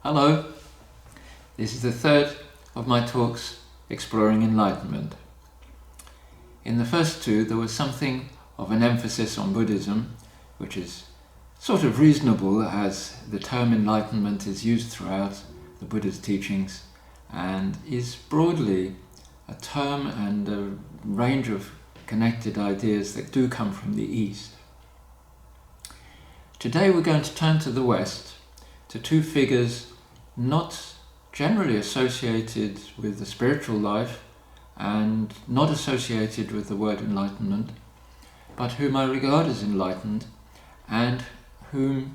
Hello, this is the third of my talks exploring enlightenment. In the first two there was something of an emphasis on Buddhism, which is sort of reasonable as the term enlightenment is used throughout the Buddha's teachings and is broadly a term and a range of connected ideas that do come from the East. Today we're going to turn to the West, to two figures not generally associated with the spiritual life and not associated with the word enlightenment, but whom I regard as enlightened and who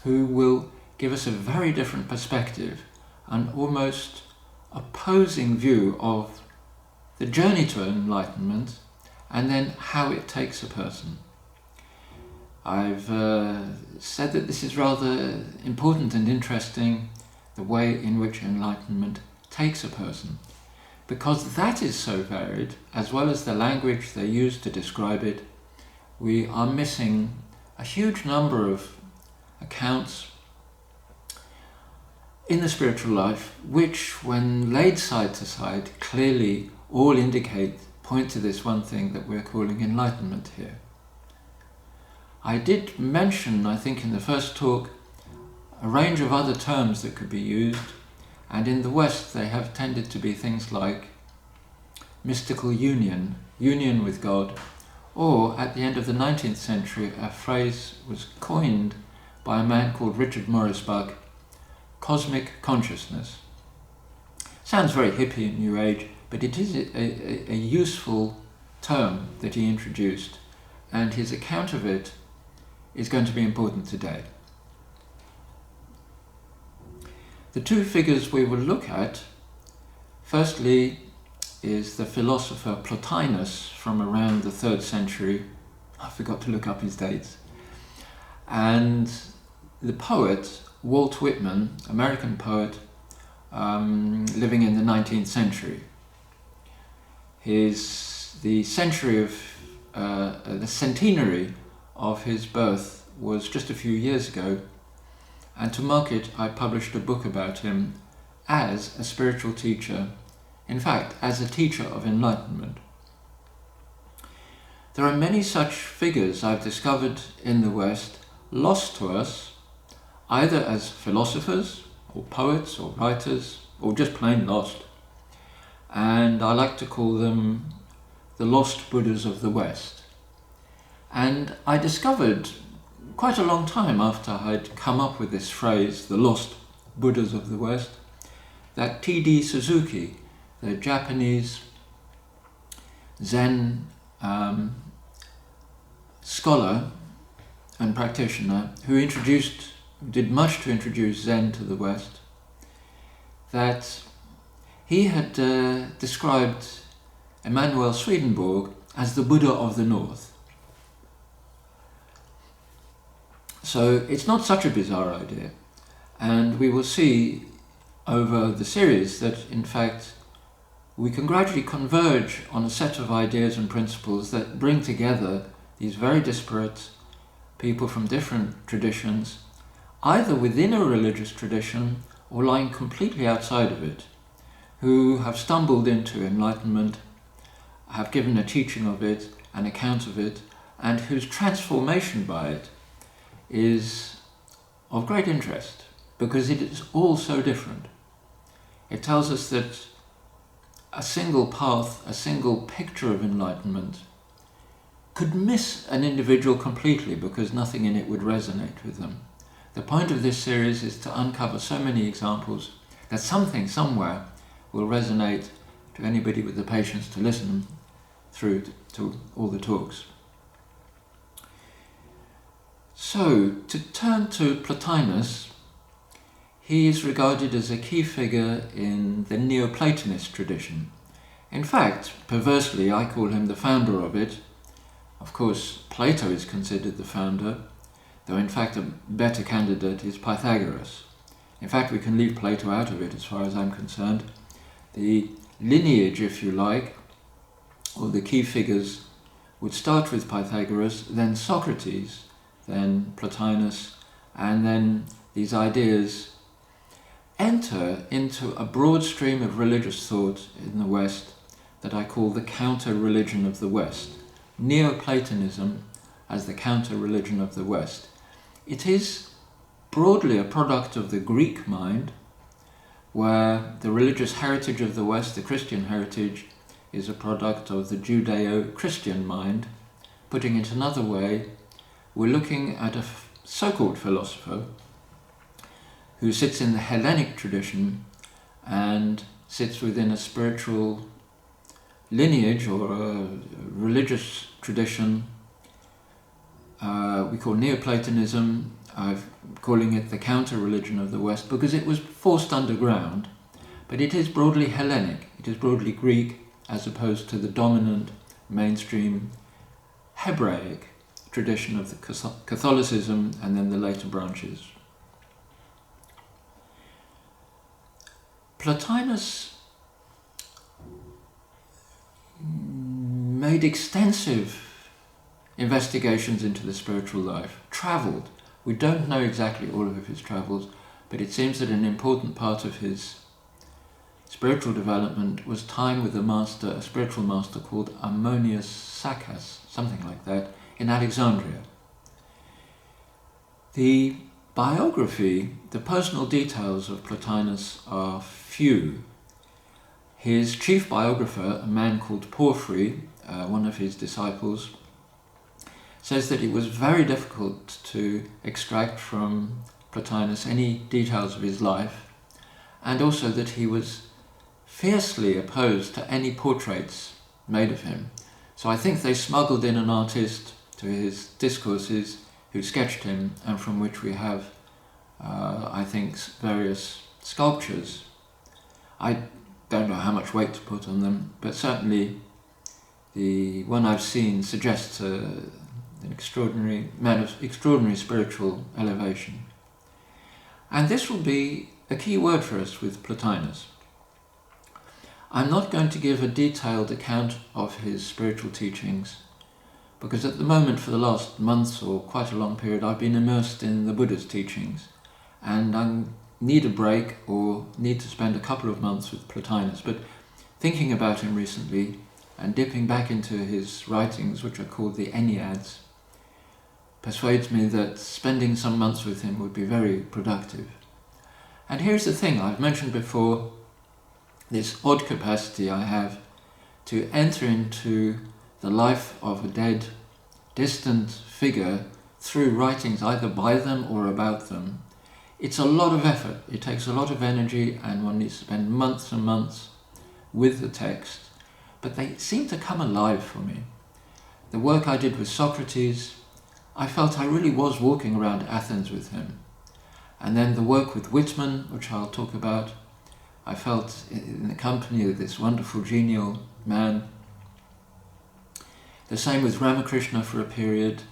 will give us a very different perspective, an almost opposing view of the journey to enlightenment and then how it takes a person. I've said that this is rather important and interesting, the way in which enlightenment takes a person, because that is so varied, as well as the language they use to describe it. We are missing a huge number of accounts in the spiritual life which, when laid side to side, clearly all point to this one thing that we're calling enlightenment here. I did mention, I think in the first talk, a range of other terms that could be used, and in the West they have tended to be things like mystical union with God, or at the end of the 19th century a phrase was coined by a man called Richard Morris Buck, cosmic consciousness. Sounds very hippie and New Age, but it is a useful term that he introduced, and his account of it is going to be important today. The two figures we will look at, firstly, is the philosopher Plotinus from around the 3rd century. I forgot to look up his dates. And the poet Walt Whitman, American poet, living in the 19th century. The centenary of his birth was just a few years ago, and to mark it I published a book about him as a spiritual teacher, in fact as a teacher of enlightenment. There are many such figures I've discovered in the West, lost to us either as philosophers or poets or writers or just plain lost, and I like to call them the lost Buddhas of the West. And I discovered quite a long time after I'd come up with this phrase, the lost Buddhas of the West, that T.D. Suzuki, the Japanese Zen scholar and practitioner who did much to introduce Zen to the West, that he had described Emanuel Swedenborg as the Buddha of the North. So it's not such a bizarre idea, and we will see over the series that in fact we can gradually converge on a set of ideas and principles that bring together these very disparate people from different traditions, either within a religious tradition or lying completely outside of it, who have stumbled into enlightenment, have given a teaching of it, an account of it, and whose transformation by it is of great interest because it is all so different. It tells us that a single path, a single picture of enlightenment could miss an individual completely because nothing in it would resonate with them. The point of this series is to uncover so many examples that something somewhere will resonate to anybody with the patience to listen through to all the talks. So, to turn to Plotinus, he is regarded as a key figure in the Neoplatonist tradition. In fact, perversely, I call him the founder of it. Of course, Plato is considered the founder, though in fact a better candidate is Pythagoras. In fact, we can leave Plato out of it as far as I'm concerned. The lineage, if you like, or the key figures would start with Pythagoras, then Socrates, then Plotinus, and then these ideas enter into a broad stream of religious thought in the West that I call the counter-religion of the West. Neoplatonism as the counter-religion of the West. It is broadly a product of the Greek mind, where the religious heritage of the West, the Christian heritage, is a product of the Judeo-Christian mind. Putting it another way, we're looking at a so-called philosopher who sits in the Hellenic tradition and sits within a spiritual lineage or a religious tradition we call Neoplatonism. I'm calling it the counter-religion of the West because it was forced underground, but it is broadly Hellenic, it is broadly Greek, as opposed to the dominant mainstream Hebraic tradition of the Catholicism and then the later branches. Plotinus made extensive investigations into the spiritual life, travelled. We don't know exactly all of his travels, but it seems that an important part of his spiritual development was time with a spiritual master called Ammonius Saccas, something like that, in Alexandria. The biography, the personal details of Plotinus are few. His chief biographer, a man called Porphyry, one of his disciples, says that it was very difficult to extract from Plotinus any details of his life, and also that he was fiercely opposed to any portraits made of him. So I think they smuggled in an artist to his discourses who sketched him, and from which we have, I think, various sculptures. I don't know how much weight to put on them, but certainly the one I've seen suggests an extraordinary man of extraordinary spiritual elevation. And this will be a key word for us with Plotinus. I'm not going to give a detailed account of his spiritual teachings, because at the moment, for the last months or quite a long period, I've been immersed in the Buddha's teachings, and I need a break or need to spend a couple of months with Plotinus. But thinking about him recently and dipping back into his writings, which are called the Enneads, persuades me that spending some months with him would be very productive. And here's the thing, I've mentioned before this odd capacity I have to enter into the life of a dead, distant figure through writings either by them or about them. It's a lot of effort, it takes a lot of energy, and one needs to spend months and months with the text, but they seem to come alive for me. The work I did with Socrates, I felt I really was walking around Athens with him. And then the work with Whitman, which I'll talk about, I felt in the company of this wonderful, genial man. The same with Ramakrishna for a period,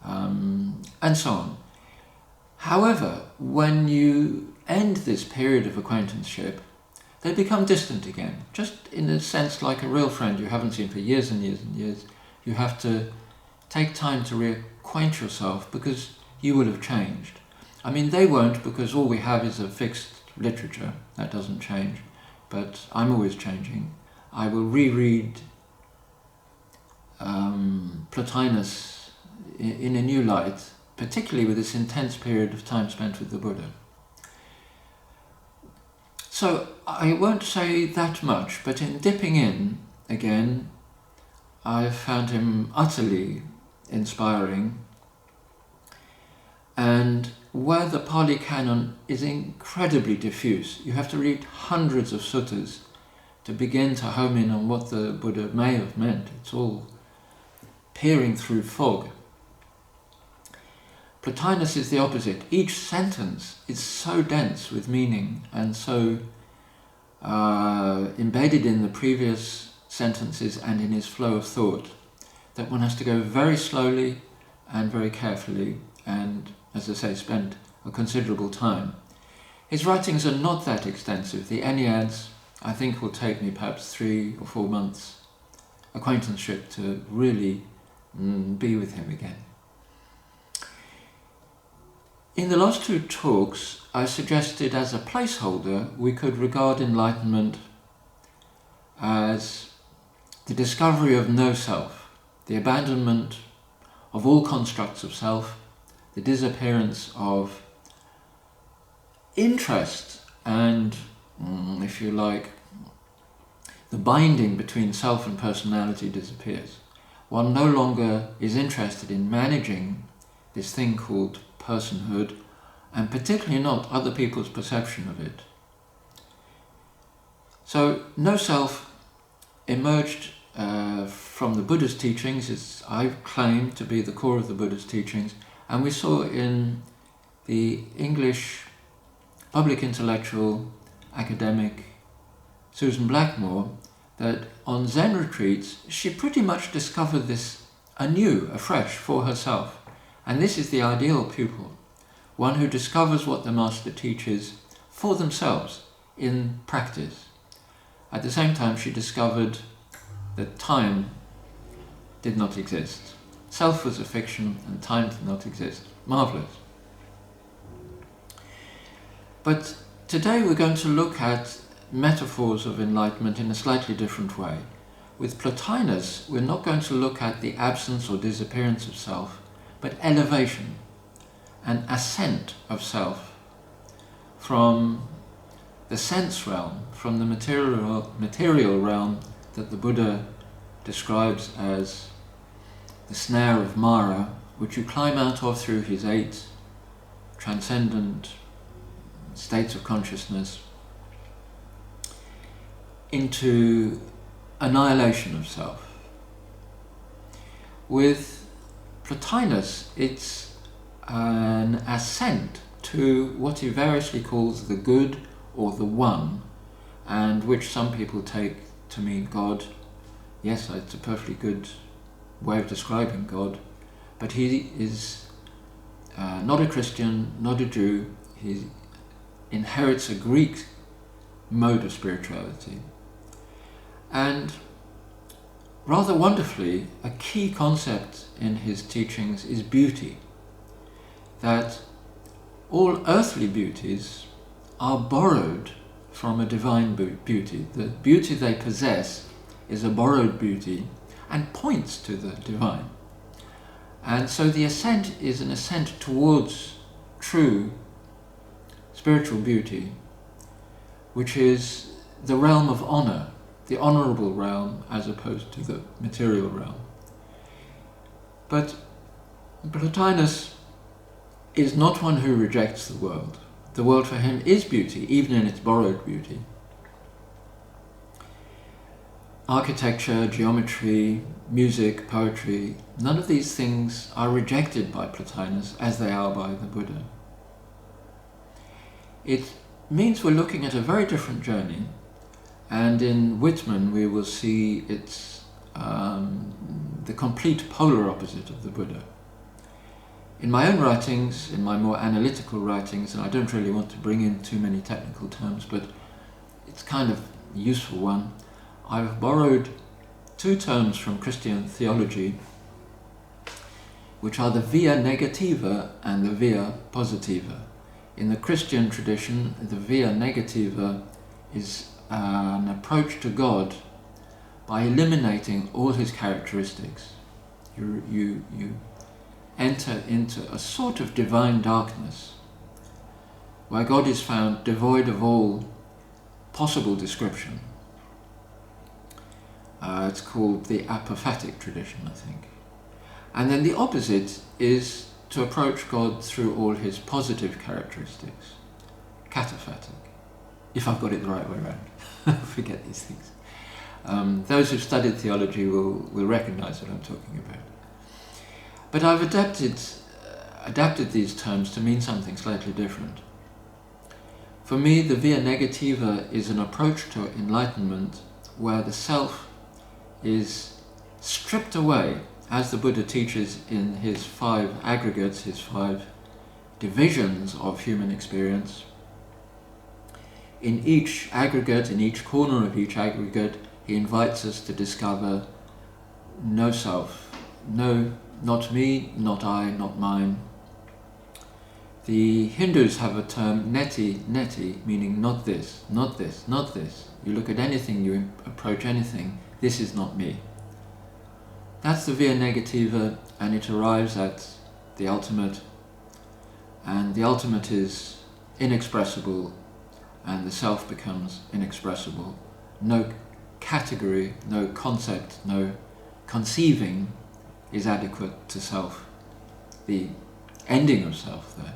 and so on. However, when you end this period of acquaintanceship, they become distant again, just in a sense like a real friend you haven't seen for years and years and years. You have to take time to reacquaint yourself because you will have changed. I mean, they won't, because all we have is a fixed literature. That doesn't change, but I'm always changing. I will reread Plotinus in a new light, particularly with this intense period of time spent with the Buddha. So I won't say that much, but in dipping in again, I've found him utterly inspiring. And where the Pali Canon is incredibly diffuse, you have to read hundreds of suttas to begin to home in on what the Buddha may have meant. It's all peering through fog. Plotinus is the opposite. Each sentence is so dense with meaning and so embedded in the previous sentences and in his flow of thought that one has to go very slowly and very carefully and, as I say, spend a considerable time. His writings are not that extensive. The Enneads, I think, will take me perhaps 3 or 4 months acquaintanceship to really be with him again. In the last two talks, I suggested as a placeholder we could regard enlightenment as the discovery of no self, the abandonment of all constructs of self, the disappearance of interest and, if you like, the binding between self and personality disappears. One no longer is interested in managing this thing called personhood, and particularly not other people's perception of it. So no self emerged from the Buddha's teachings, is, I claim, to be the core of the Buddha's teachings, and we saw in the English public intellectual academic Susan Blackmore that on Zen retreats she pretty much discovered this anew, afresh, for herself. And this is the ideal pupil, one who discovers what the master teaches for themselves in practice. At the same time, she discovered that time did not exist. Self was a fiction and time did not exist. Marvellous. But today we're going to look at metaphors of enlightenment in a slightly different way. With Plotinus, we're not going to look at the absence or disappearance of self, but elevation and ascent of self from the sense realm, from the material realm that the Buddha describes as the snare of Mara, which you climb out of through his 8 transcendent states of consciousness, into annihilation of self. With Plotinus, it's an ascent to what he variously calls the good or the one, and which some people take to mean God. Yes, it's a perfectly good way of describing God, but he is not a Christian, not a Jew. He inherits a Greek mode of spirituality. And rather wonderfully, a key concept in his teachings is beauty. That all earthly beauties are borrowed from a divine beauty. The beauty they possess is a borrowed beauty and points to the divine. And so the ascent is an ascent towards true spiritual beauty, which is the realm of honour, the honourable realm as opposed to the material realm. But Plotinus is not one who rejects the world. The world for him is beauty, even in its borrowed beauty. Architecture, geometry, music, poetry, none of these things are rejected by Plotinus as they are by the Buddha. It means we're looking at a very different journey, and in Whitman we will see it's the complete polar opposite of the Buddha. In my own writings, in my more analytical writings, and I don't really want to bring in too many technical terms, but it's kind of a useful one, I've borrowed 2 terms from Christian theology, which are the via negativa and the via positiva. In the Christian tradition, the via negativa is an approach to God by eliminating all his characteristics. You enter into a sort of divine darkness where God is found devoid of all possible description. It's called the apophatic tradition, I think. And then the opposite is to approach God through all his positive characteristics, cataphatic, if I've got it the right way around. I forget these things. Those who've studied theology will recognise what I'm talking about. But I've adapted these terms to mean something slightly different. For me, the via negativa is an approach to enlightenment where the self is stripped away, as the Buddha teaches in his 5 aggregates, his 5 divisions of human experience. In each aggregate, in each corner of each aggregate, he invites us to discover no self, no, not me, not I, not mine. The Hindus have a term neti, meaning not this, not this, not this. You look at anything, you approach anything, this is not me. That's the via negativa, and it arrives at the ultimate, and the ultimate is inexpressible, and the self becomes inexpressible. No category, no concept, no conceiving is adequate to self. The ending of self there.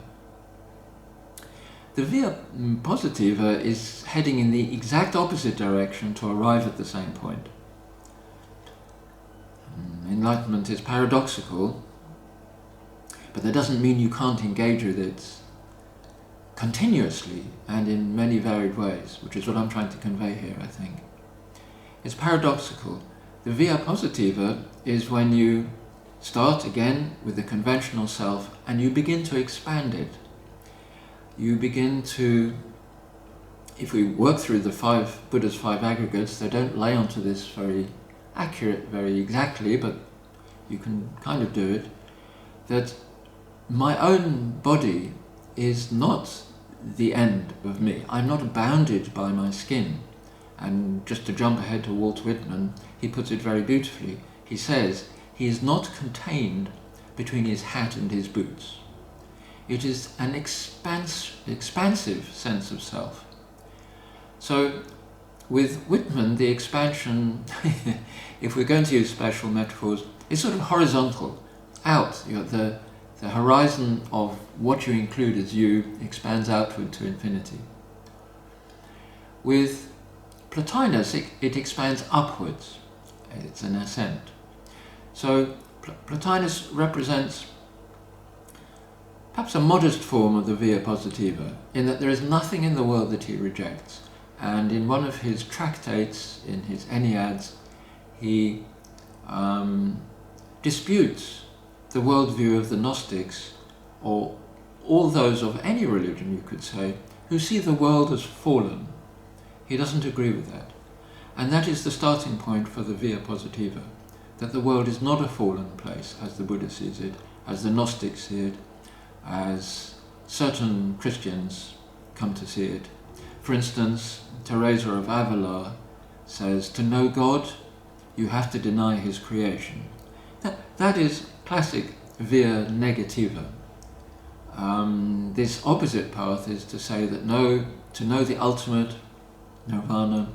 The via positiva is heading in the exact opposite direction to arrive at the same point. Enlightenment is paradoxical, but that doesn't mean you can't engage with it continuously and in many varied ways, which is what I'm trying to convey here, I think. It's paradoxical. The via positiva is when you start again with the conventional self and you begin to expand it. You begin to, if we work through the Buddha's five aggregates, they don't lay onto this very accurate, very exactly, but you can kind of do it, that my own body is not the end of me. I'm not bounded by my skin. And just to jump ahead to Walt Whitman, he puts it very beautifully. He says, he is not contained between his hat and his boots. It is an expansive sense of self. So with Whitman, the expansion, if we're going to use special metaphors, is sort of horizontal, out. The horizon of what you include as you expands outward to infinity. With Plotinus, it expands upwards. It's an ascent. So Plotinus represents perhaps a modest form of the via positiva, in that there is nothing in the world that he rejects. And in one of his tractates, in his Enneads, he disputes the worldview of the Gnostics, or all those of any religion, you could say, who see the world as fallen. He doesn't agree with that. And that is the starting point for the via positiva, that the world is not a fallen place, as the Buddha sees it, as the Gnostics see it, as certain Christians come to see it. For instance, Teresa of Avila says, to know God, you have to deny his creation. That is classic via negativa. This opposite path is to say that to know the ultimate, nirvana,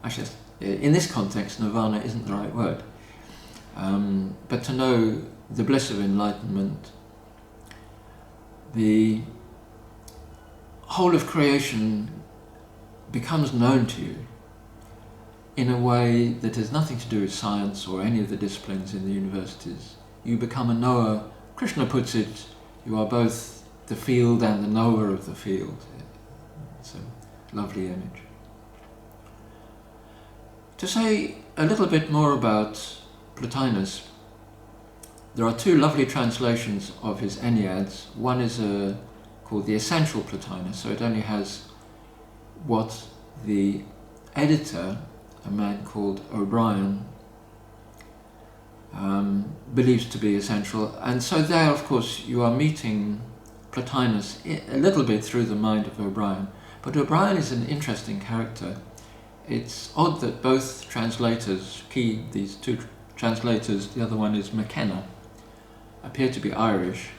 actually in this context nirvana isn't the right word, but to know the bliss of enlightenment, the whole of creation becomes known to you in a way that has nothing to do with science or any of the disciplines in the universities. You become a knower. Krishna puts it, you are both the field and the knower of the field. It's a lovely image. To say a little bit more about Plotinus, there are two lovely translations of his Enneads. One is called the Essential Plotinus, so it only has what the editor, a man called O'Brien, believes to be essential. And so there, of course, you are meeting Plotinus a little bit through the mind of O'Brien. But O'Brien is an interesting character. It's odd that both translators, these two translators, the other one is McKenna, appear to be Irish.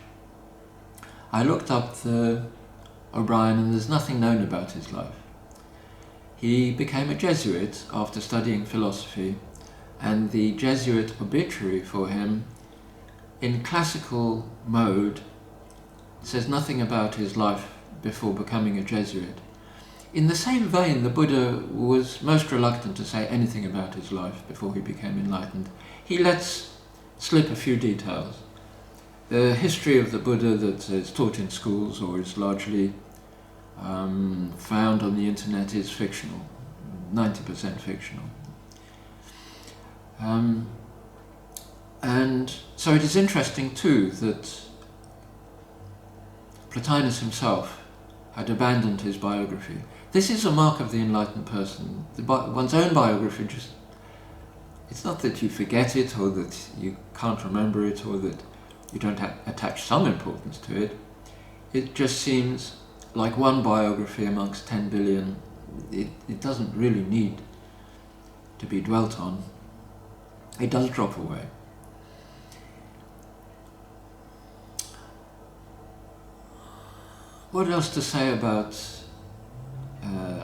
I looked up the O'Brien and there's nothing known about his life. He became a Jesuit after studying philosophy, and the Jesuit obituary for him, in classical mode, says nothing about his life before becoming a Jesuit. In the same vein, the Buddha was most reluctant to say anything about his life before he became enlightened. He lets slip a few details. The history of the Buddha that is taught in schools or is largely found on the internet is fictional, 90% fictional. And so it is interesting too that Plotinus himself had abandoned his biography. This is a mark of the enlightened person. One's own biography, it's not that you forget it or that you can't remember it or that you don't attach some importance to it. it just seems like one biography amongst 10 billion. It doesn't really need to be dwelt on. It does drop away. What else to say about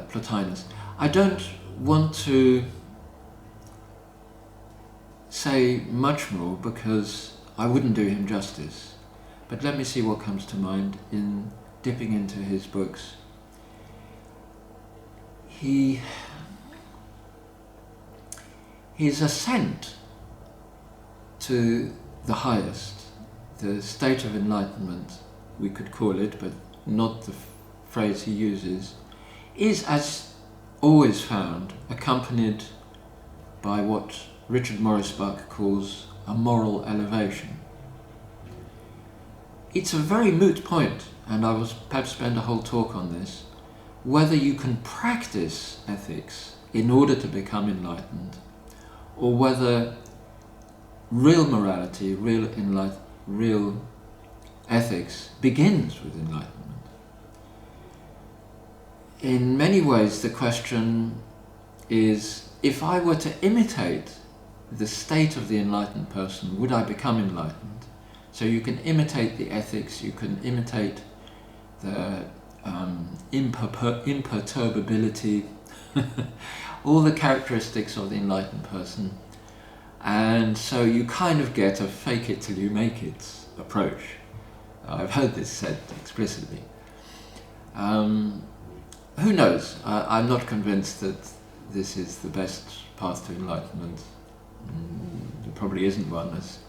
Plotinus? I don't want to say much more because I wouldn't do him justice. But let me see what comes to mind in dipping into his books. His ascent to the highest, the state of enlightenment, we could call it, but not the phrase he uses, is, as always found, accompanied by what Richard Morris Buck calls a moral elevation. It's a very moot point, and I will perhaps spend a whole talk on this, whether you can practice ethics in order to become enlightened, or whether real morality, real ethics begins with enlightenment. In many ways, the question is, if I were to imitate the state of the enlightened person, would I become enlightened? So you can imitate the ethics, you can imitate the imperturbability, all the characteristics of the enlightened person, and so you kind of get a fake it till you make it approach. I've heard this said explicitly. Who knows? I'm not convinced that this is the best path to enlightenment. There probably isn't one, as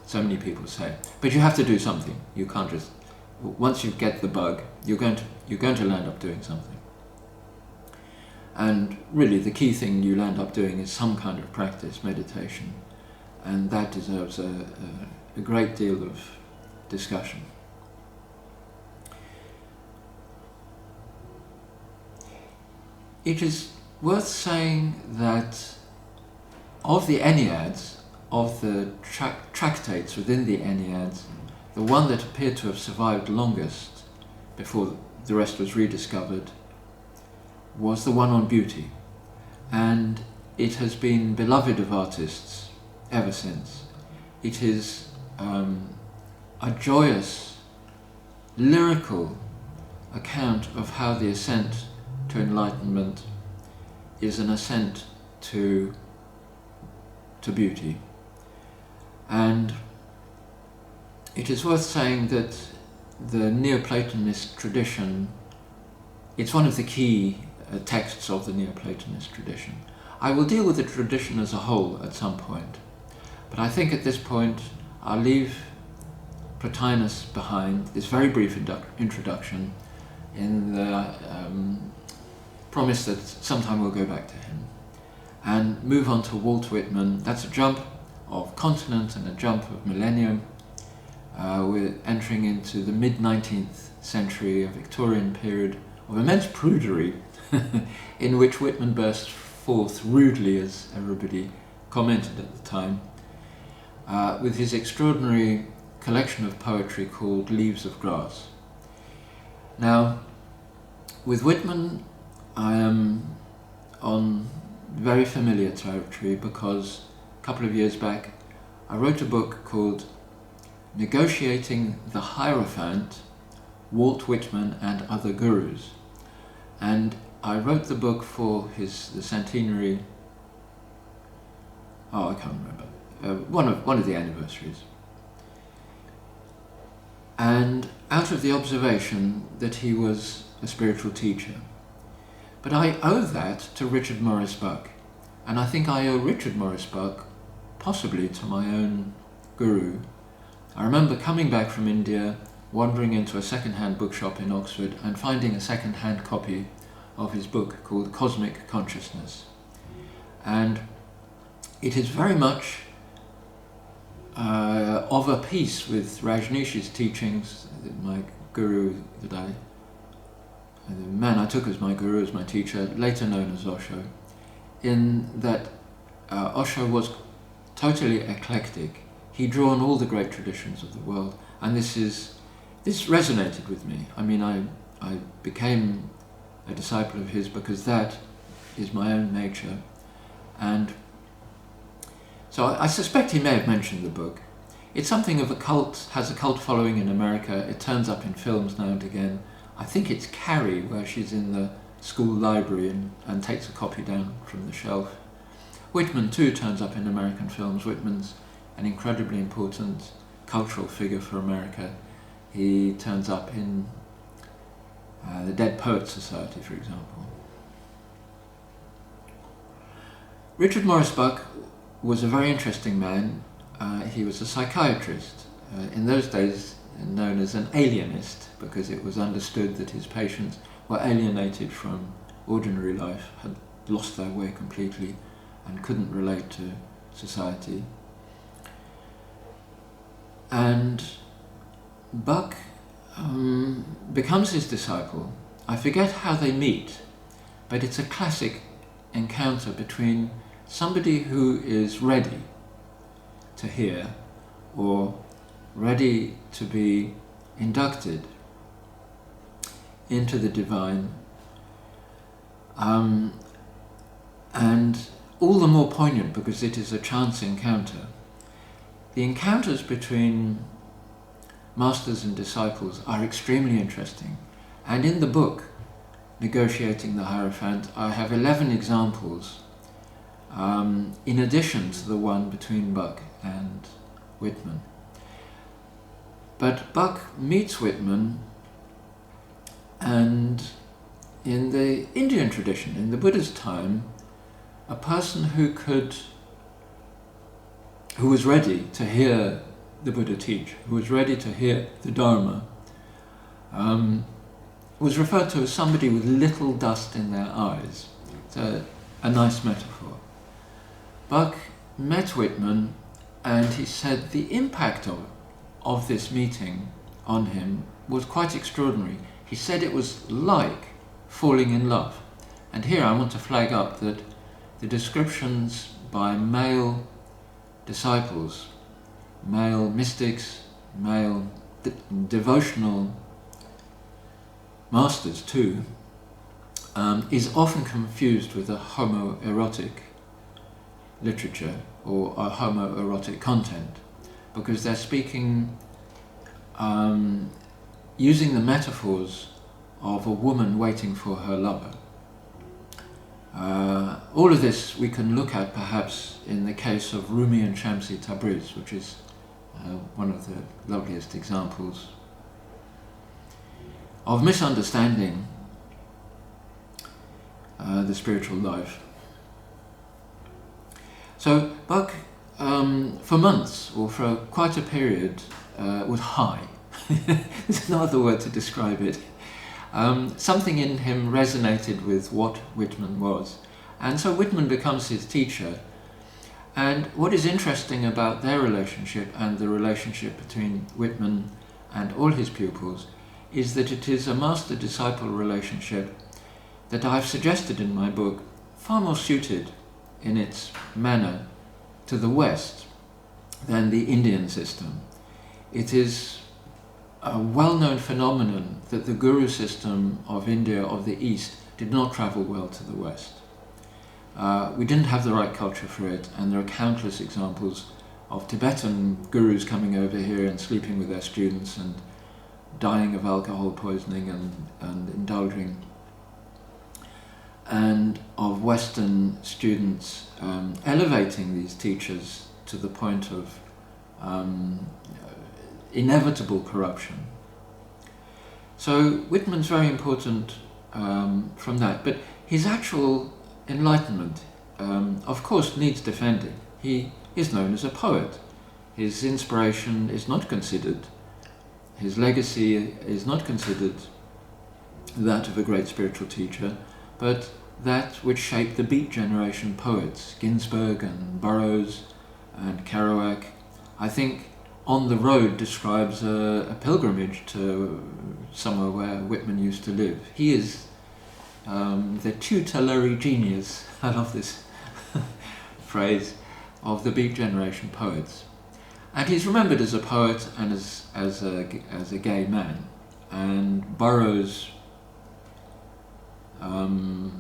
so many people say. But you have to do something. You can't just, once you get the bug, you're going to land up doing something. And really, the key thing you'll end up doing is some kind of practice, meditation, and that deserves a great deal of discussion. It is worth saying that of the Enneads, of the tractates within the Enneads, the one that appeared to have survived longest before the rest was rediscovered was the one on beauty, and it has been beloved of artists ever since. It is a joyous, lyrical account of how the ascent to enlightenment is an ascent to beauty. And it is worth saying that the Neoplatonist tradition, it's one of the key texts of the Neoplatonist tradition. I will deal with the tradition as a whole at some point, but I think at this point I'll leave Plotinus behind, this very brief introduction, in the promise that sometime we'll go back to him, and move on to Walt Whitman. That's a jump of continent and a jump of millennium. We're entering into the mid-19th century, a Victorian period of immense prudery, in which Whitman burst forth rudely, as everybody commented at the time, with his extraordinary collection of poetry called Leaves of Grass. Now, with Whitman, I am on very familiar territory because a couple of years back I wrote a book called Negotiating the Hierophant, Walt Whitman and Other Gurus. And I wrote the book for the centenary, I can't remember, one of the anniversaries. And out of the observation that he was a spiritual teacher. But I owe that to Richard Morris Buck, and I think I owe Richard Morris Buck possibly to my own guru. I remember coming back from India, wandering into a second-hand bookshop in Oxford and finding a second-hand copy of his book called Cosmic Consciousness. And it is very much of a piece with Rajneesh's teachings, my guru the man I took as my guru, as my teacher, later known as Osho, in that Osho was totally eclectic. He drew on all the great traditions of the world, and this is this resonated with me. I mean, I became a disciple of his because that is my own nature. And so I suspect he may have mentioned the book. It's something of a cult, has a cult following in America. It turns up in films now and again. I think it's Carrie, where she's in the school library and takes a copy down from the shelf. Whitman too turns up in American films. Whitman's an incredibly important cultural figure for America. He turns up in the Dead Poets Society, for example. Richard Morris Buck was a very interesting man. He was a psychiatrist, in those days known as an alienist, because it was understood that his patients were alienated from ordinary life, had lost their way completely and couldn't relate to society. And Buck becomes his disciple. I forget how they meet, but it's a classic encounter between somebody who is ready to hear or ready to be inducted into the divine, and all the more poignant because it is a chance encounter. The encounters between masters and disciples are extremely interesting, and in the book, Negotiating the Hierophant, I have 11 examples in addition to the one between Buck and Whitman. But Buck meets Whitman, and in the Indian tradition, in the Buddha's time, a person who was ready to hear the Buddha teach, who was ready to hear the Dharma, was referred to as somebody with little dust in their eyes. It's a nice metaphor. Buck met Whitman, and he said the impact of this meeting on him was quite extraordinary. He said it was like falling in love. And here I want to flag up that the descriptions by male disciples, male mystics, male devotional masters too, is often confused with a homoerotic literature or a homoerotic content, because they're speaking, using the metaphors of a woman waiting for her lover. All of this we can look at perhaps in the case of Rumi and Shamsi Tabriz, which is one of the loveliest examples of misunderstanding the spiritual life. So Buck, for months, or for quite a period, was high. There's no other word to describe it. Something in him resonated with what Whitman was. And so Whitman becomes his teacher. And what is interesting about their relationship and the relationship between Whitman and all his pupils is that it is a master-disciple relationship that I've suggested in my book, far more suited in its manner to the West than the Indian system. It is a well-known phenomenon that the guru system of India, of the East, did not travel well to the West. We didn't have the right culture for it, and there are countless examples of Tibetan gurus coming over here and sleeping with their students and dying of alcohol poisoning and indulging, and of Western students elevating these teachers to the point of inevitable corruption. So Whitman's very important from that, but his actual enlightenment, of course, needs defending. He is known as a poet. His inspiration is not considered, his legacy is not considered that of a great spiritual teacher, but that which shaped the Beat Generation poets, Ginsberg and Burroughs and Kerouac. I think On the Road describes a pilgrimage to somewhere where Whitman used to live. He is the tutelary genius, I love this phrase, of the Beat Generation poets. And he's remembered as a poet and as a gay man, and borrows no,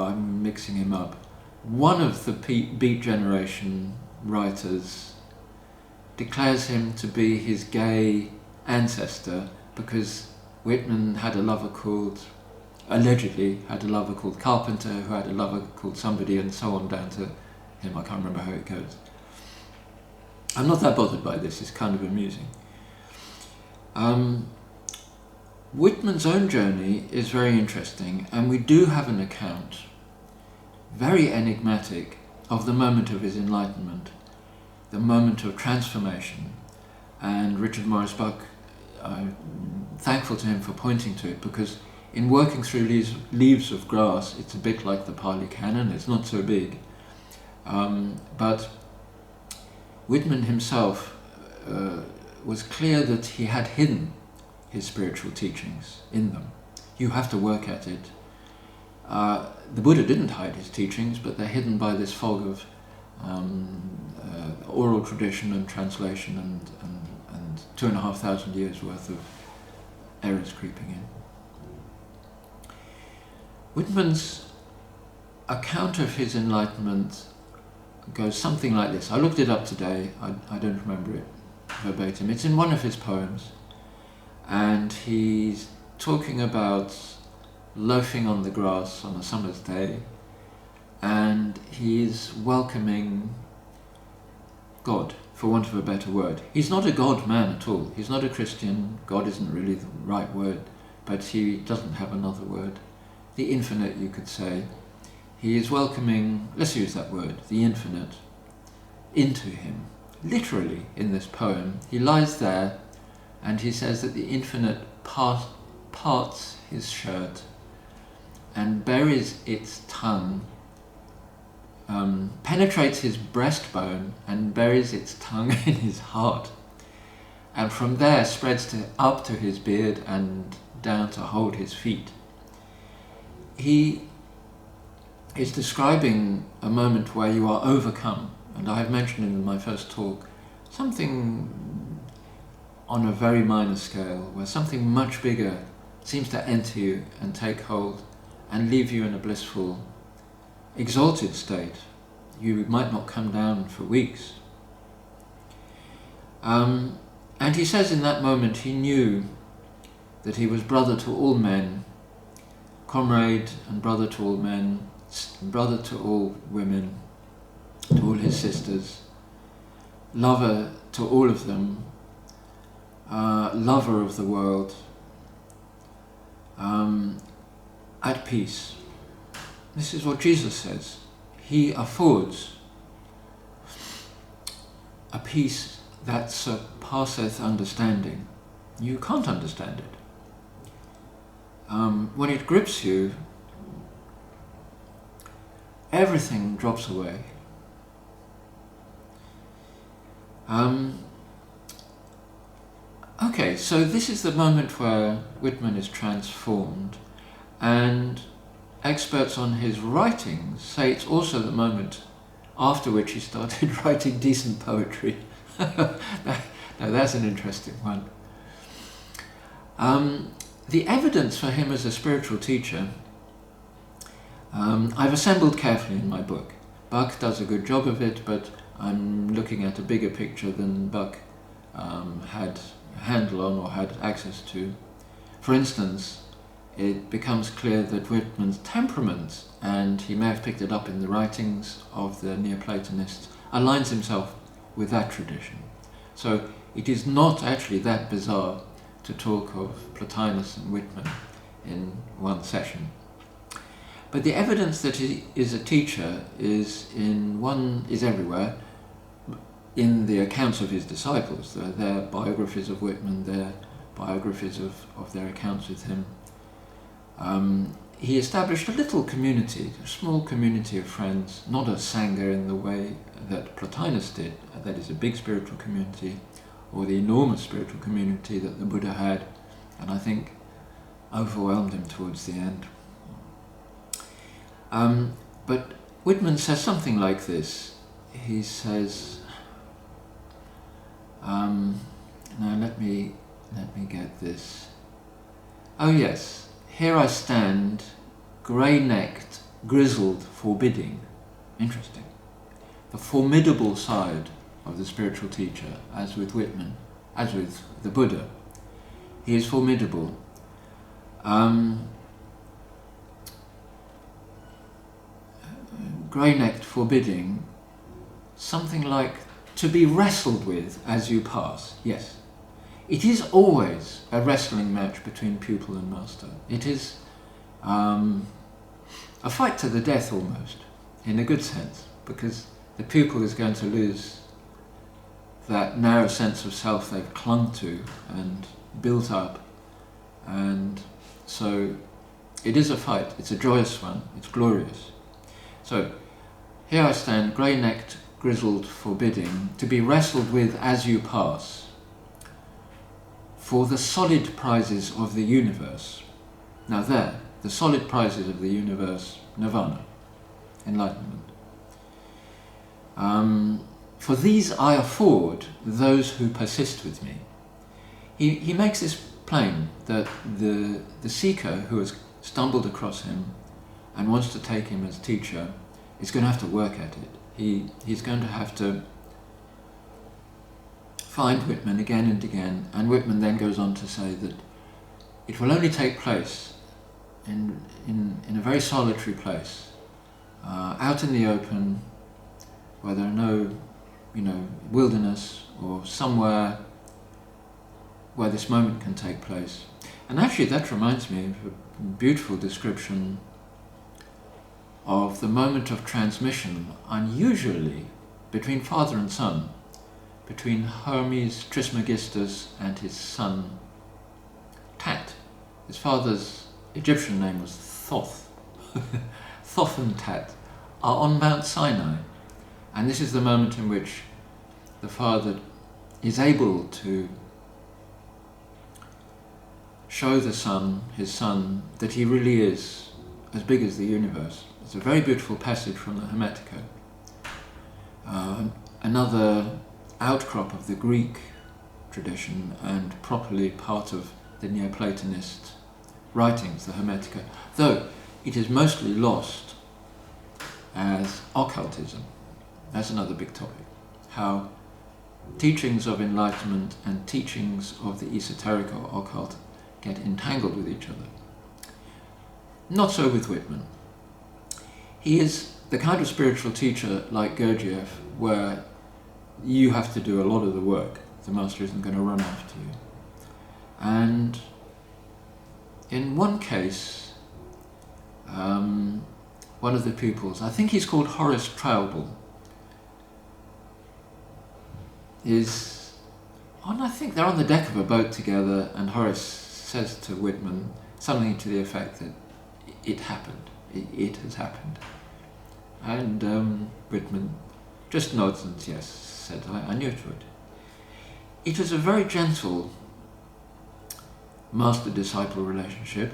I'm mixing him up. One of the Beat Generation writers declares him to be his gay ancestor because Whitman had a lover allegedly had a lover called Carpenter, who had a lover called somebody, and so on down to him. I can't remember how it goes. I'm not that bothered by this, it's kind of amusing. Whitman's own journey is very interesting, and we do have an account, very enigmatic, of the moment of his enlightenment, the moment of transformation. And Richard Morris Buck, I'm thankful to him for pointing to it, because in working through Leaves of Grass, it's a bit like the Pali Canon, it's not so big. But Whitman himself was clear that he had hidden his spiritual teachings in them. You have to work at it. The Buddha didn't hide his teachings, but they're hidden by this fog of oral tradition and translation and 2,500 years worth of errors creeping in. Whitman's account of his enlightenment goes something like this. I looked it up today, I don't remember it verbatim. It's in one of his poems, and he's talking about loafing on the grass on a summer's day, and he's welcoming God, for want of a better word. He's not a God man at all. He's not a Christian. God isn't really the right word, but he doesn't have another word. The infinite, you could say. He is welcoming, let's use that word, the infinite, into him. Literally, in this poem, he lies there and he says that the infinite parts his shirt and buries its tongue, penetrates his breastbone and buries its tongue in his heart, and from there spreads up to his beard and down to hold his feet. He is describing a moment where you are overcome, and I have mentioned in my first talk something on a very minor scale, where something much bigger seems to enter you and take hold and leave you in a blissful, exalted state. You might not come down for weeks. And he says in that moment he knew that he was brother to all men, comrade and brother to all men, brother to all women, to all his sisters, lover to all of them, lover of the world, at peace. This is what Jesus says. He affords a peace that surpasseth understanding. You can't understand it. When it grips you, everything drops away. Okay, so this is the moment where Whitman is transformed, and experts on his writings say it's also the moment after which he started writing decent poetry. Now that's an interesting one. The evidence for him as a spiritual teacher, I've assembled carefully in my book. Buck does a good job of it, but I'm looking at a bigger picture than Buck had a handle on or had access to. For instance, it becomes clear that Whitman's temperament, and he may have picked it up in the writings of the Neoplatonists, aligns himself with that tradition. So it is not actually that bizarre to talk of Plotinus and Whitman in one session. But the evidence that he is a teacher is everywhere. In the accounts of his disciples, their biographies of Whitman, their biographies of their accounts with him. He established a little community, a small community of friends, not a sangha in the way that Plotinus did, that is a big spiritual community, or the enormous spiritual community that the Buddha had, and I think overwhelmed him towards the end. But Whitman says something like this. he says, now let me get this. Oh yes, here I stand, grey-necked, grizzled, forbidding. Interesting. The formidable side of the spiritual teacher, as with Whitman, as with the Buddha. He is formidable. Grey-necked, forbidding, something like to be wrestled with as you pass. Yes. It is always a wrestling match between pupil and master. It is a fight to the death almost, in a good sense, because the pupil is going to lose that narrow sense of self they've clung to and built up, and so it is a fight. It's a joyous one. It's glorious. So here I stand, grey-necked, grizzled, forbidding, to be wrestled with as you pass, for the solid prizes of the universe. Now there, the solid prizes of the universe, nirvana, enlightenment. For these I afford those who persist with me. He makes this plain, that the seeker who has stumbled across him and wants to take him as teacher is going to have to work at it. He's going to have to find Whitman again and again, and Whitman then goes on to say that it will only take place in a very solitary place, out in the open, where there are no, wilderness, or somewhere where this moment can take place. And actually that reminds me of a beautiful description of the moment of transmission, unusually between father and son, between Hermes Trismegistus and his son Tat. His father's Egyptian name was Thoth. Thoth and Tat are on Mount Sinai, and this is the moment in which the father is able to show the son, his son, that he really is as big as the universe. It's a very beautiful passage from the Hermetica. Another outcrop of the Greek tradition and properly part of the Neoplatonist writings, the Hermetica, though it is mostly lost as occultism. That's another big topic. How teachings of enlightenment and teachings of the esoteric or occult get entangled with each other. Not so with Whitman. He is the kind of spiritual teacher like Gurdjieff, where you have to do a lot of the work. The master isn't going to run after you. And in one case, one of the pupils, I think he's called Horace Traubel, I think they're on the deck of a boat together, and Horace says to Whitman something to the effect that it happened, it has happened. And Whitman just nods and yes, said, I knew it would. It was a very gentle master-disciple relationship,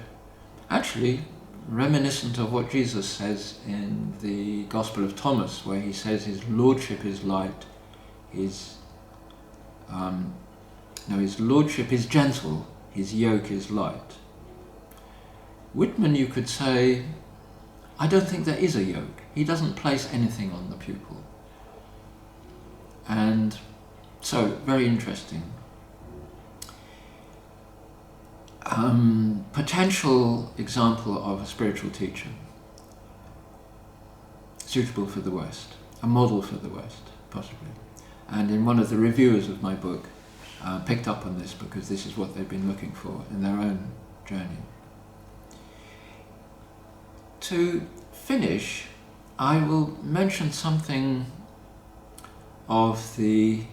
actually reminiscent of what Jesus says in the Gospel of Thomas, where he says his lordship is light, his lordship is gentle, his yoke is light. Whitman, you could say, I don't think there is a yoke. He doesn't place anything on the pupil. And so, very interesting. Potential example of a spiritual teacher, suitable for the West, a model for the West, possibly. And in one of the reviewers of my book, picked up on this because this is what they've been looking for in their own journey. To finish, I will mention something of the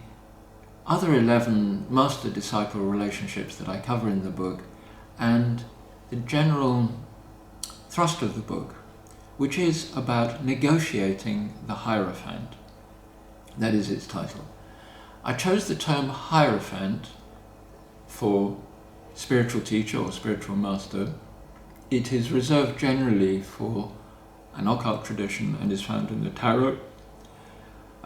other 11 master-disciple relationships that I cover in the book, and the general thrust of the book, which is about negotiating the Hierophant. That is its title. I chose the term Hierophant for spiritual teacher or spiritual master. It is reserved generally for an occult tradition and is found in the Tarot.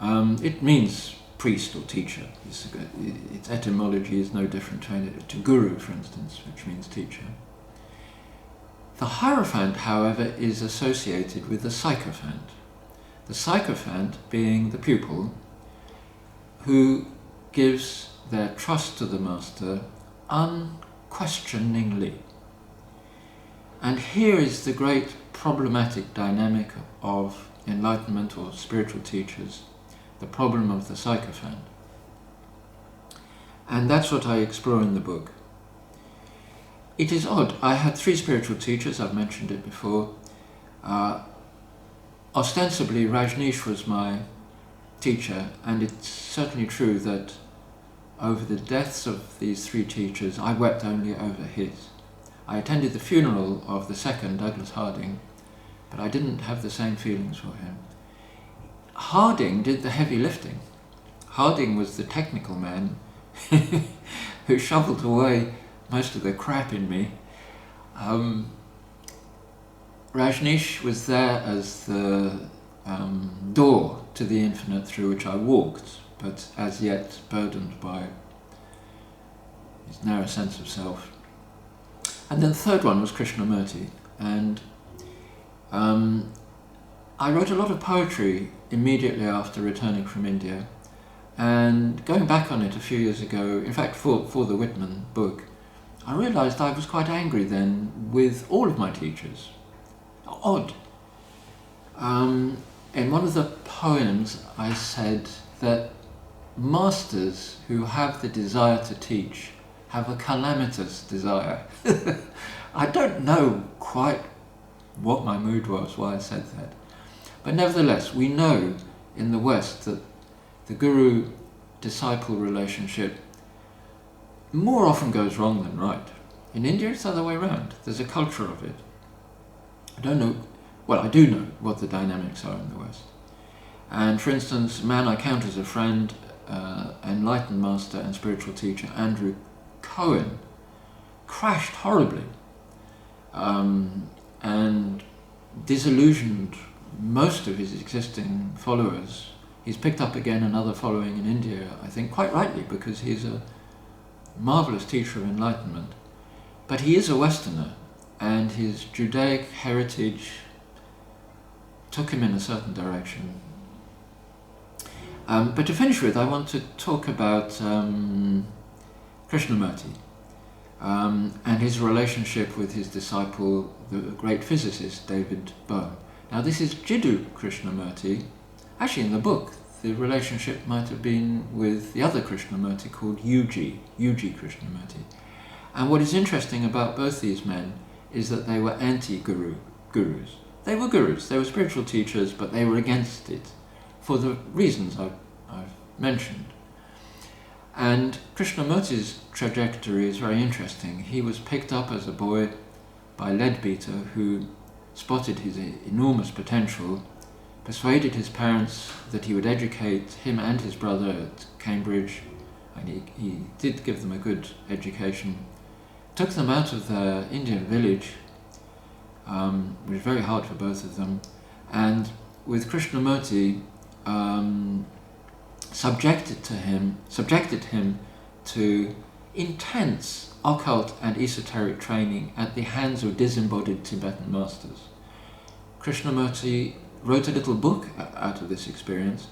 It means priest or teacher. Its etymology is no different to guru, for instance, which means teacher. The hierophant, however, is associated with the sycophant. The sycophant being the pupil who gives their trust to the master unquestioningly. And here is the great problematic dynamic of enlightenment or spiritual teachers, the problem of the sycophant. And that's what I explore in the book. It is odd. I had 3 spiritual teachers, I've mentioned it before. Ostensibly, Rajneesh was my teacher, and it's certainly true that over the deaths of these 3 teachers, I wept only over his. I attended the funeral of the second, Douglas Harding, but I didn't have the same feelings for him. Harding did the heavy lifting. Harding was the technical man who shoveled away most of the crap in me. Rajneesh was there as the door to the infinite through which I walked, but as yet burdened by his narrow sense of self. And then the third one was Krishnamurti, and I wrote a lot of poetry immediately after returning from India, and going back on it a few years ago, in fact for the Whitman book, I realised I was quite angry then with all of my teachers. Odd. In one of the poems I said that masters who have the desire to teach have a calamitous desire. I don't know quite what my mood was, why I said that. But nevertheless, we know in the West that the guru-disciple relationship more often goes wrong than right. In India, it's the other way around. There's a culture of it. I don't know, well, I do know what the dynamics are in the West. And for instance, a man I count as a friend, enlightened master and spiritual teacher, Andrew Cohen, crashed horribly and disillusioned most of his existing followers. He's picked up again another following in India, I think quite rightly, because he's a marvellous teacher of enlightenment. But he is a Westerner, and his Judaic heritage took him in a certain direction. But to finish with, I want to talk about Krishnamurti and his relationship with his disciple, the great physicist David Bohm. Now this is Jiddu Krishnamurti. Actually in the book, the relationship might have been with the other Krishnamurti called Yuji Krishnamurti. And what is interesting about both these men is that they were anti-gurus. They were gurus, they were spiritual teachers, but they were against it for the reasons I've mentioned. And Krishnamurti's trajectory is very interesting. He was picked up as a boy by Leadbeater, who spotted his enormous potential, persuaded his parents that he would educate him and his brother at Cambridge, and he did give them a good education, took them out of their Indian village, which was very hard for both of them, and with Krishnamurti subjected him to intense occult and esoteric training at the hands of disembodied Tibetan masters. Krishnamurti wrote a little book out of this experience,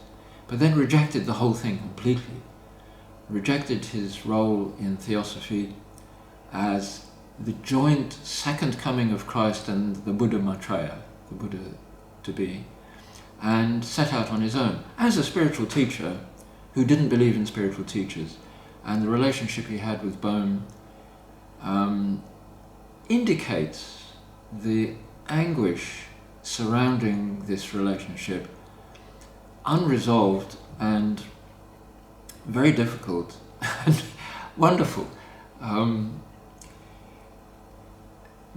but then rejected the whole thing completely, rejected his role in theosophy as the joint second coming of Christ and the Buddha Maitreya, the Buddha to be, and set out on his own as a spiritual teacher who didn't believe in spiritual teachers. And the relationship he had with Bohm indicates the anguish surrounding this relationship, unresolved and very difficult and wonderful.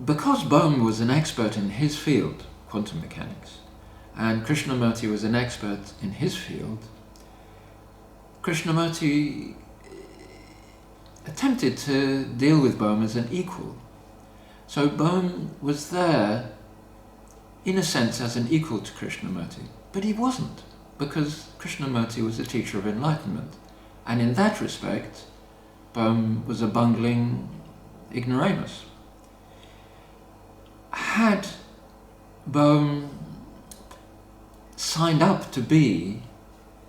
Because Bohm was an expert in his field, quantum mechanics, and Krishnamurti was an expert in his field, Krishnamurti attempted to deal with Bohm as an equal. So Bohm was there, in a sense, as an equal to Krishnamurti, but he wasn't. because Krishnamurti was a teacher of enlightenment. And in that respect, Bohm was a bungling ignoramus. Had Bohm signed up to be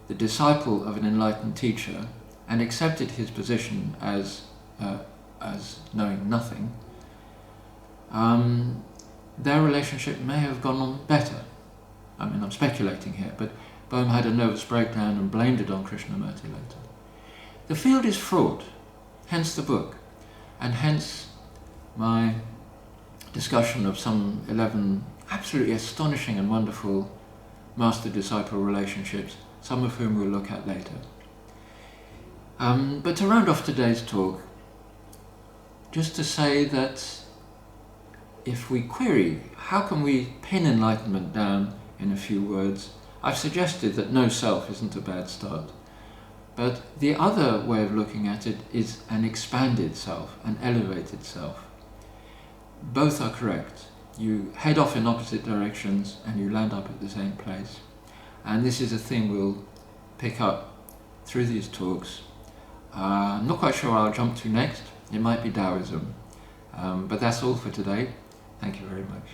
the disciple of an enlightened teacher and accepted his position as knowing nothing, their relationship may have gone on better. I mean, I'm speculating here, but Bohm had a nervous breakdown and blamed it on Krishnamurti later. The field is fraught, hence the book, and hence my discussion of some 11 absolutely astonishing and wonderful master-disciple relationships, some of whom we'll look at later. But to round off today's talk, just to say that if we query how can we pin enlightenment down in a few words, I've suggested that no self isn't a bad start. But the other way of looking at it is an expanded self, an elevated self. Both are correct. You head off in opposite directions and you land up at the same place. And this is a thing we'll pick up through these talks. I'm not quite sure what I'll jump to next. It might be Taoism. But that's all for today. Thank you very much.